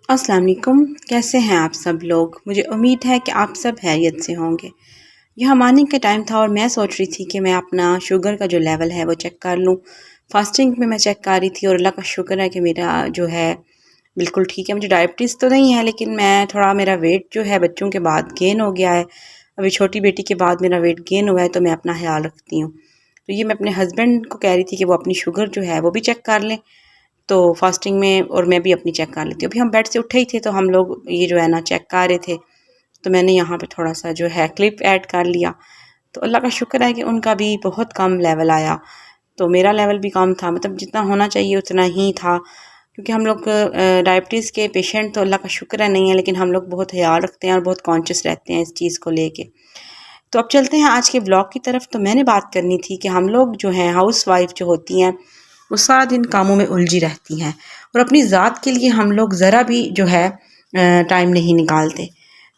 अस्सलाम वालेकुम। कैसे हैं आप सब लोग? मुझे उम्मीद है कि आप सब खैरियत से होंगे। यह मॉर्निंग का टाइम था और मैं सोच रही थी कि मैं अपना शुगर का जो लेवल है वो चेक कर लूँ। फास्टिंग में मैं चेक कर रही थी और अल्लाह का शुक्र है कि मेरा जो है बिल्कुल ठीक है। मुझे डायबिटीज़ तो नहीं है, लेकिन मैं थोड़ा मेरा वेट जो है बच्चों के बाद गेन हो गया है। अभी छोटी बेटी के बाद मेरा वेट गेन हुआ है, तो मैं अपना ख़्याल रखती हूँ। तो ये मैं अपने हस्बैंड को कह रही थी कि वो अपनी शुगर जो है वो भी चेक कर लें। तो फास्टिंग में और मैं भी अपनी चेक कर लेती हूँ। अभी हम बेड से उठे ही थे तो हम लोग ये जो है ना चेक कर रहे थे, तो मैंने यहाँ पे थोड़ा-सा जो है क्लिप ऐड कर लिया। तो अल्लाह का शुक्र है कि उनका भी बहुत कम लेवल आया, तो मेरा लेवल भी कम था, मतलब जितना होना चाहिए उतना ही था। क्योंकि हम लोग डायबिटीज़ के पेशेंट तो अल्लाह का शुक्र है नहीं है, लेकिन हम लोग बहुत ख़याल रखते हैं और बहुत कॉन्शियस रहते हैं इस चीज़ को लेके। तो अब चलते हैं आज के ब्लॉग की तरफ। तो मैंने बात करनी थी कि हम लोग जो हैं हाउसवाइफ़ जो होती हैं, वो सारा दिन कामों में उलझी रहती हैं और अपनी ज़ात के लिए हम लोग ज़रा भी जो है टाइम नहीं निकालते।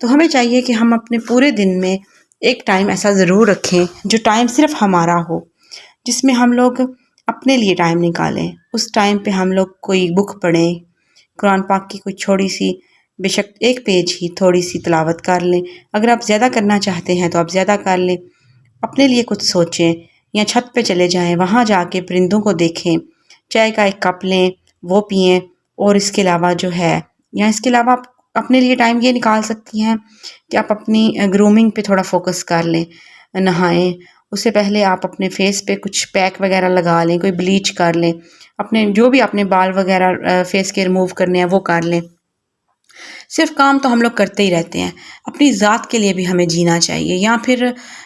तो हमें चाहिए कि हम अपने पूरे दिन में एक टाइम ऐसा ज़रूर रखें जो टाइम सिर्फ़ हमारा हो, जिसमें हम लोग अपने लिए टाइम निकालें। उस टाइम पे हम लोग कोई बुक पढ़ें, कुरान पाक की कोई छोटी-सी, बेशक एक पेज ही थोड़ी-सी तिलावत कर लें। अगर आप ज़्यादा करना चाहते हैं तो आप ज़्यादा कर लें। अपने लिए कुछ सोचें या छत पे चले जाएँ, वहाँ जाके परिंदों को देखें, चाय का एक कप लें, वो पिएँ। और इसके अलावा जो है, या इसके अलावा आप अपने लिए टाइम ये निकाल सकती हैं कि आप अपनी ग्रूमिंग पे थोड़ा फ़ोकस कर लें। नहाएँ, उससे पहले आप अपने फेस पे कुछ पैक वगैरह लगा लें, कोई ब्लीच कर लें, अपने जो भी आपने बाल वगैरह फेस के रिमूव करने हैं वो कर लें। सिर्फ काम तो हम लोग करते ही रहते हैं, अपनी ज़ात के लिए भी हमें जीना चाहिए। या फिर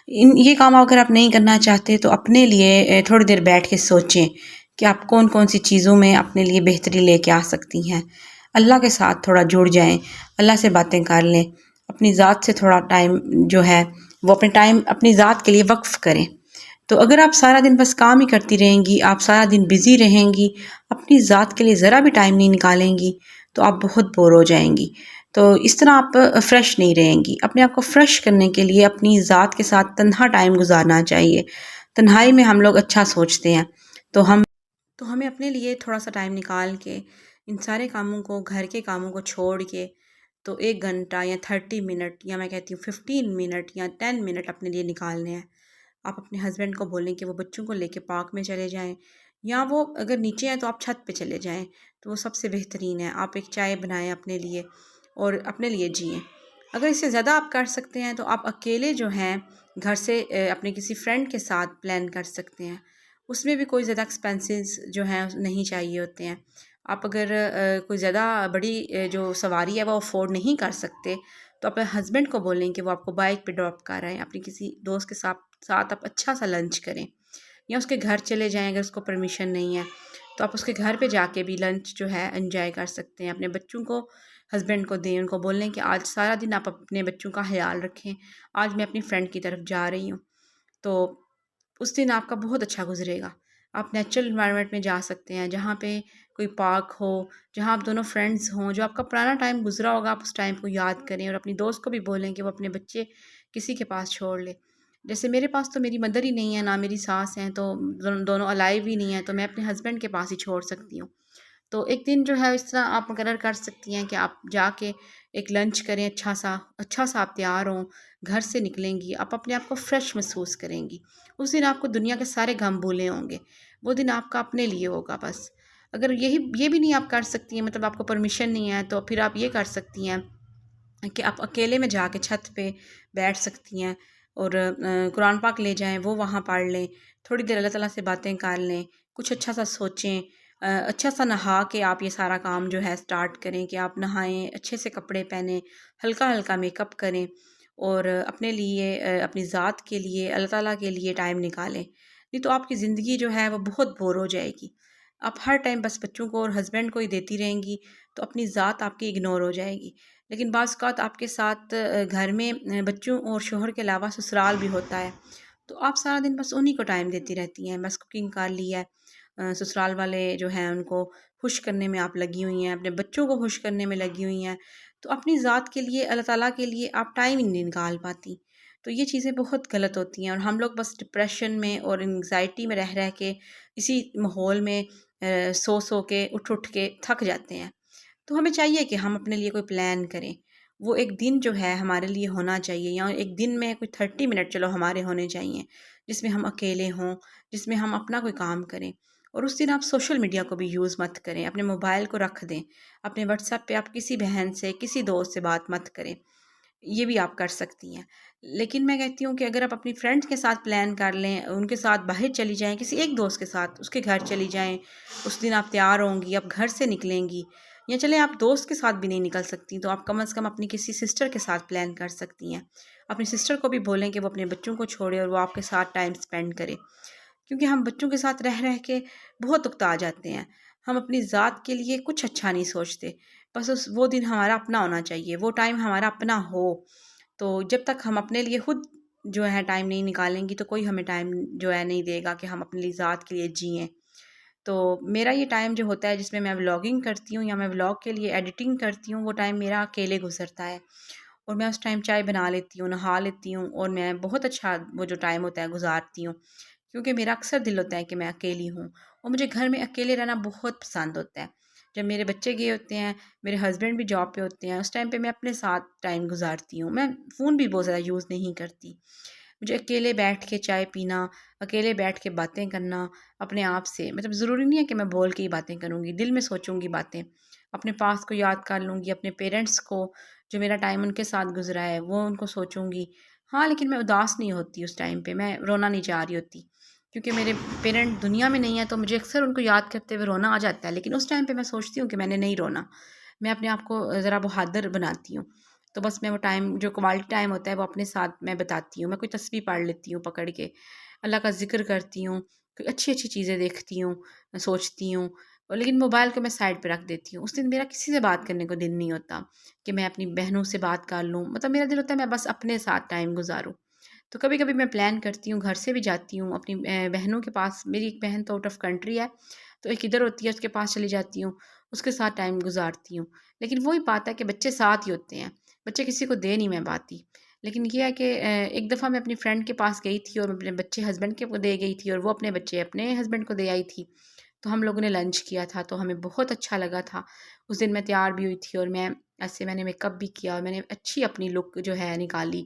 ये काम अगर आप नहीं करना चाहते तो अपने लिए थोड़ी देर बैठ के सोचें कि आप कौन-कौन सी चीज़ों में अपने लिए बेहतरी लेके आ सकती हैं। अल्लाह के साथ थोड़ा जुड़ जाएँ, अल्लाह से बातें कर लें, अपनी ज़ात से थोड़ा टाइम जो है वो अपने टाइम अपनी ज़ात के लिए वक़्फ़ करें। तो अगर आप सारा दिन बस काम ही करती रहेंगी, आप सारा दिन बिज़ी रहेंगी, अपनी ज़ात के लिए ज़रा भी टाइम नहीं निकालेंगी, तो आप बहुत बोर हो जाएँगी। तो इस तरह आप फ्रेश नहीं रहेंगी। अपने आप को फ्रेश करने के लिए अपनी ज़ात के साथ तन्हा टाइम गुज़ारना चाहिए। तन्हाई में हम लोग अच्छा सोचते हैं, तो हमें अपने लिए थोड़ा-सा टाइम निकाल के इन सारे कामों को, घर के कामों को छोड़ के, तो 1 घंटा या 30 मिनट, या मैं कहती हूँ 15 मिनट या 10 मिनट अपने लिए निकालने हैं। आप अपने हस्बैंड को बोलें कि वो बच्चों को लेके पार्क में चले जाएँ, या वो अगर नीचे हैं तो आप छत पे चले जाएँ, तो वो सबसे बेहतरीन है। आप एक चाय बनाएँ अपने लिए और अपने लिए जिएँ। अगर इससे ज़्यादा आप कर सकते हैं तो आप अकेले जो हैं घर से अपने किसी फ्रेंड के साथ प्लान कर सकते हैं। उसमें भी कोई ज़्यादा एक्सपेंसेस जो हैं नहीं चाहिए होते हैं। आप अगर कोई ज़्यादा बड़ी जो सवारी है वो अफ़ोर्ड नहीं कर सकते, तो अपने हस्बैंड को बोलें कि वो आपको बाइक पे ड्रॉप कराएँ। अपनी किसी दोस्त के साथ आप अच्छा सा लंच करें, या उसके घर चले जाएँ अगर उसको परमिशन नहीं है, तो आप उसके घर पे जाके भी लंच जो है एन्जॉय कर सकते हैं। अपने बच्चों को हस्बैंड को दें, उनको बोलें कि आज सारा दिन आप अपने बच्चों का ख़्याल रखें, आज मैं अपनी फ्रेंड की तरफ जा रही हूँ। तो उस दिन आपका बहुत अच्छा गुज़रेगा। आप नेचुरल एनवायरनमेंट में जा सकते हैं, जहाँ पे कोई पार्क हो, जहाँ आप दोनों फ्रेंड्स हों, जो आपका पुराना टाइम गुज़रा होगा, आप उस टाइम को याद करें। और अपनी दोस्त को भी बोलें कि वो अपने बच्चे किसी के पास छोड़ ले। जैसे मेरे पास तो मेरी मदर ही नहीं है, ना मेरी सास हैं, तो दोनों अलाइव ही नहीं हैं, तो मैं अपने हस्बैंड के पास ही छोड़ सकती हूँ। तो एक दिन जो है इस तरह आप मुकर्रर कर सकती हैं कि आप जाके एक लंच करें अच्छा सा आप तैयार हों, घर से निकलेंगी, आप अपने आप को फ्रेश महसूस करेंगी। उस दिन आपको दुनिया के सारे गम भूले होंगे, वो दिन आपका अपने लिए होगा बस। अगर ये भी नहीं आप कर सकती हैं, मतलब आपको परमिशन नहीं है, तो फिर आप ये कर सकती हैं कि आप अकेले में जाके छत पे बैठ सकती हैं और कुरान पाक ले जाएँ, वो वहाँ पढ़ लें, थोड़ी देर अल्लाह ताला से बातें कर लें, कुछ अच्छा सा सोचें। अच्छा सा नहा के आप ये सारा काम जो है स्टार्ट करें कि आप नहाएँ, अच्छे से कपड़े पहनें, हल्का-हल्का मेकअप करें और अपने लिए अपनी ज़ात के लिए, अल्लाह ताला के लिए टाइम निकालें। नहीं तो आपकी ज़िंदगी जो है वो बहुत बोर हो जाएगी। आप हर टाइम बस बच्चों को और हस्बैंड को ही देती रहेंगी, तो अपनी ज़ात आपकी इग्नोर हो जाएगी। लेकिन बाज़ औक़ात आपके साथ घर में बच्चों और शौहर के अलावा ससुराल भी होता है, तो आप सारा दिन बस उन्हीं को टाइम देती रहती हैं। बस कुकिंग कर ली है, ससुराल वाले जो हैं उनको खुश करने में आप लगी हुई हैं, अपने बच्चों को खुश करने में लगी हुई हैं, तो अपनी ज़ात के लिए, अल्लाह ताला के लिए आप टाइम ही नहीं निकाल पाती। तो ये चीज़ें बहुत गलत होती हैं और हम लोग बस डिप्रेशन में और एंग्ज़ायटी में रह के इसी माहौल में सो के उठ के थक जाते हैं। تو ہمیں چاہیے کہ ہم اپنے لیے کوئی پلان کریں، وہ ایک دن جو ہے ہمارے لیے ہونا چاہیے، یا ایک دن میں کوئی 30 منٹ چلو ہمارے ہونے چاہیے جس میں ہم اکیلے ہوں، جس میں ہم اپنا کوئی کام کریں۔ اور اس دن آپ سوشل میڈیا کو بھی یوز مت کریں، اپنے موبائل کو رکھ دیں، اپنے واٹس ایپ پہ آپ کسی بہن سے کسی دوست سے بات مت کریں، یہ بھی آپ کر سکتی ہیں۔ لیکن میں کہتی ہوں کہ اگر آپ اپنی فرینڈ کے ساتھ پلان کر لیں، ان کے ساتھ باہر چلی جائیں، کسی ایک دوست کے ساتھ اس کے گھر چلی جائیں، اس دن آپ تیار ہوں گی، آپ گھر سے نکلیں گی، یا چلیں آپ دوست کے ساتھ بھی نہیں نکل سکتی تو آپ کم از کم اپنی کسی سسٹر کے ساتھ پلان کر سکتی ہیں۔ اپنی سسٹر کو بھی بولیں کہ وہ اپنے بچوں کو چھوڑے اور وہ آپ کے ساتھ ٹائم سپینڈ کرے، کیونکہ ہم بچوں کے ساتھ رہ رہ کے بہت اکتا جاتے ہیں، ہم اپنی ذات کے لیے کچھ اچھا نہیں سوچتے، بس وہ دن ہمارا اپنا ہونا چاہیے، وہ ٹائم ہمارا اپنا ہو۔ تو جب تک ہم اپنے لیے خود جو ہے ٹائم نہیں نکالیں گی تو کوئی ہمیں ٹائم جو ہے نہیں دے گا کہ ہم اپنی ذات کے لیے جئیں۔ تو میرا یہ ٹائم جو ہوتا ہے جس میں ولاگنگ کرتی ہوں یا میں ولاگ کے لیے ایڈیٹنگ کرتی ہوں، وہ ٹائم میرا اکیلے گزرتا ہے، اور میں اس ٹائم چائے بنا لیتی ہوں، نہا لیتی ہوں، اور میں بہت اچھا وہ جو ٹائم ہوتا ہے گزارتی ہوں، کیونکہ میرا اکثر دل ہوتا ہے کہ میں اکیلی ہوں، اور مجھے گھر میں اکیلے رہنا بہت پسند ہوتا ہے۔ جب میرے بچے گئے ہوتے ہیں، میرے ہسبینڈ بھی جاب پہ ہوتے ہیں، اس ٹائم پہ میں اپنے ساتھ ٹائم گزارتی ہوں، میں فون بھی بہت زیادہ یوز نہیں کرتی۔ مجھے اکیلے بیٹھ کے چائے پینا، اکیلے بیٹھ کے باتیں کرنا اپنے آپ سے، مطلب ضروری نہیں ہے کہ میں بول کے ہی باتیں کروں گی، دل میں سوچوں گی باتیں، اپنے پاس کو یاد کر لوں گی، اپنے پیرنٹس کو جو میرا ٹائم ان کے ساتھ گزرا ہے وہ ان کو سوچوں گی۔ ہاں لیکن میں اداس نہیں ہوتی اس ٹائم پہ، میں رونا نہیں چاہ رہی ہوتی، کیونکہ میرے پیرنٹ دنیا میں نہیں ہیں تو مجھے اکثر ان کو یاد کرتے ہوئے رونا آ جاتا ہے، لیکن اس ٹائم پہ میں سوچتی ہوں کہ میں نے نہیں رونا، میں اپنے آپ کو ذرا بہادر بناتی ہوں۔ تو بس میں وہ ٹائم جو کوالٹی ٹائم ہوتا ہے وہ اپنے ساتھ میں بتاتی ہوں، میں کوئی تسبیح پڑھ لیتی ہوں پکڑ کے، اللہ کا ذکر کرتی ہوں، کوئی اچھی اچھی چیزیں دیکھتی ہوں، سوچتی ہوں، لیکن موبائل کو میں سائڈ پہ رکھ دیتی ہوں۔ اس دن میرا کسی سے بات کرنے کو دل نہیں ہوتا کہ میں اپنی بہنوں سے بات کر لوں، مطلب میرا دل ہوتا ہے میں بس اپنے ساتھ ٹائم گزاروں۔ تو کبھی کبھی میں پلان کرتی ہوں، گھر سے بھی جاتی ہوں اپنی بہنوں کے پاس، میری ایک بہن تو آؤٹ آف کنٹری ہے، تو ایک ادھر ہوتی ہے، اس کے پاس چلی جاتی ہوں، اس کے ساتھ ٹائم گزارتی ہوں۔ لیکن وہی بات ہے کہ بچے ساتھ ہی ہوتے ہیں، بچے کسی کو دے نہیں میں پاتی۔ لیکن یہ ہے کہ ایک دفعہ میں اپنی فرینڈ کے پاس گئی تھی اور اپنے بچے ہسبینڈ کے کو دے گئی تھی، اور وہ اپنے بچے اپنے ہسبینڈ کو دے آئی تھی، تو ہم لوگوں نے لنچ کیا تھا، تو ہمیں بہت اچھا لگا تھا۔ اس دن میں تیار بھی ہوئی تھی، اور میں نے میک اپ بھی کیا، اور میں نے اچھی اپنی لک جو ہے نکالی،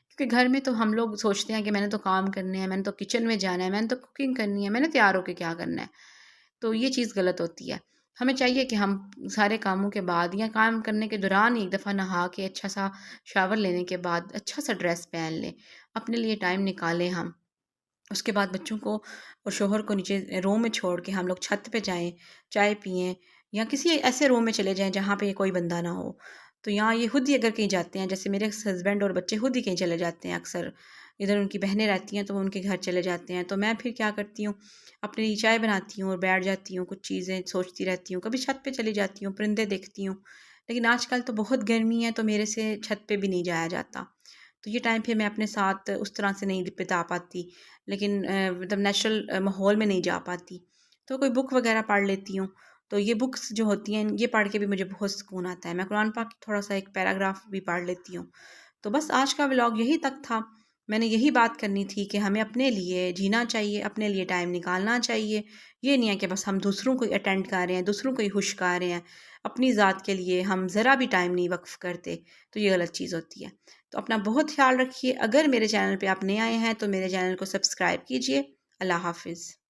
کیونکہ گھر میں تو ہم لوگ سوچتے ہیں کہ میں نے تو کام کرنے ہیں، میں نے تو کچن میں جانا ہے، میں نے تو کوکنگ کرنی ہے، میں نے تیار ہو کے کیا کرنا ہے، تو یہ چیز غلط ہوتی ہے۔ ہمیں چاہیے کہ ہم سارے کاموں کے بعد یا کام کرنے کے دوران ایک دفعہ نہا کے اچھا سا شاور لینے کے بعد اچھا سا ڈریس پہن لیں، اپنے لیے ٹائم نکالیں ہم۔ اس کے بعد بچوں کو اور شوہر کو نیچے روم میں چھوڑ کے ہم لوگ چھت پہ جائیں، چائے پئیں، یا کسی ایسے روم میں چلے جائیں جہاں پہ کوئی بندہ نہ ہو۔ تو یہاں یہ خود ہی اگر کہیں جاتے ہیں، جیسے میرے ہسبینڈ اور بچے خود ہی کہیں چلے جاتے ہیں اکثر، ادھر ان کی بہنیں رہتی ہیں تو وہ ان کے گھر چلے جاتے ہیں، تو میں پھر کیا کرتی ہوں، اپنے لیے چائے بناتی ہوں اور بیٹھ جاتی ہوں، کچھ چیزیں سوچتی رہتی ہوں، کبھی چھت پہ چلی جاتی ہوں، پرندے دیکھتی ہوں۔ لیکن آج کل تو بہت گرمی ہے تو میرے سے چھت پہ بھی نہیں جایا جاتا، تو یہ ٹائم پھر میں اپنے ساتھ اس طرح سے نہیں بتا پاتی، لیکن مطلب نیچرل ماحول میں نہیں جا پاتی، تو کوئی بک وغیرہ پڑھ لیتی ہوں۔ تو یہ بکس جو ہوتی ہیں یہ پڑھ کے بھی مجھے بہت سکون آتا ہے، میں قرآن پاک کی تھوڑا سا ایک پیراگراف بھی پڑھ لیتی ہوں۔ تو بس آج کا ولاگ یہی تک تھا، میں نے یہی بات کرنی تھی کہ ہمیں اپنے لیے جینا چاہیے، اپنے لیے ٹائم نکالنا چاہیے، یہ نہیں ہے کہ بس ہم دوسروں کو اٹینڈ کر رہے ہیں، دوسروں کو ہی خوش کر رہے ہیں، اپنی ذات کے لیے ہم ذرا بھی ٹائم نہیں وقف کرتے، تو یہ غلط چیز ہوتی ہے۔ تو اپنا بہت خیال رکھیے، اگر میرے چینل پہ آپ نئے آئے ہیں تو میرے چینل کو سبسکرائب کیجیے۔ اللہ حافظ۔